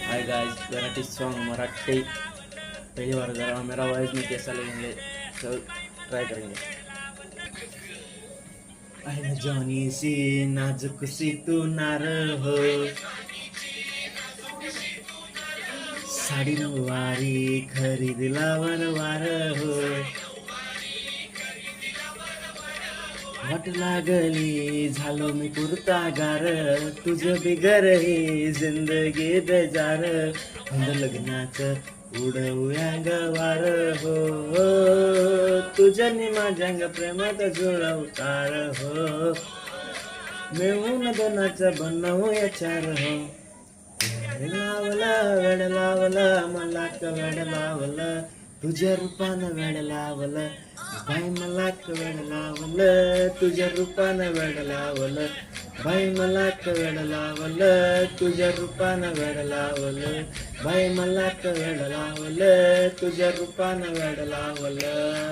Hi guys, Marathi song Marathi पहली बार कर रहा हूँ। मेरा वॉइस में कैसा लगेंगे तो ट्राई करेंगे। आय जानी सी नाजुक सी तू नार हो, साडी नऊवारी खरीदला वार हो, वाट लागली झालो मी कुर्तागार, तुझं बिगर ही जिंदगी बेजार, धुंद लग्नाचं उडवूया गवार हो, तुझ्यानी माझ्या प्रेमात जुळवतार हो, मिळून दोनाचं बनवूया चार हो. वेड लावलं वेड लावलं मला वेड लावलं, तुझ्या रूपानं वेड लावलं बाई मला वेड लावलं, तुझ्या रूपानं वेड लावलं बाई मला वेड लावलं, तुझ्या रूपानं वेड लावलं बाई मला वेड लावलं, तुझ्या रूपानं वेड लावलं.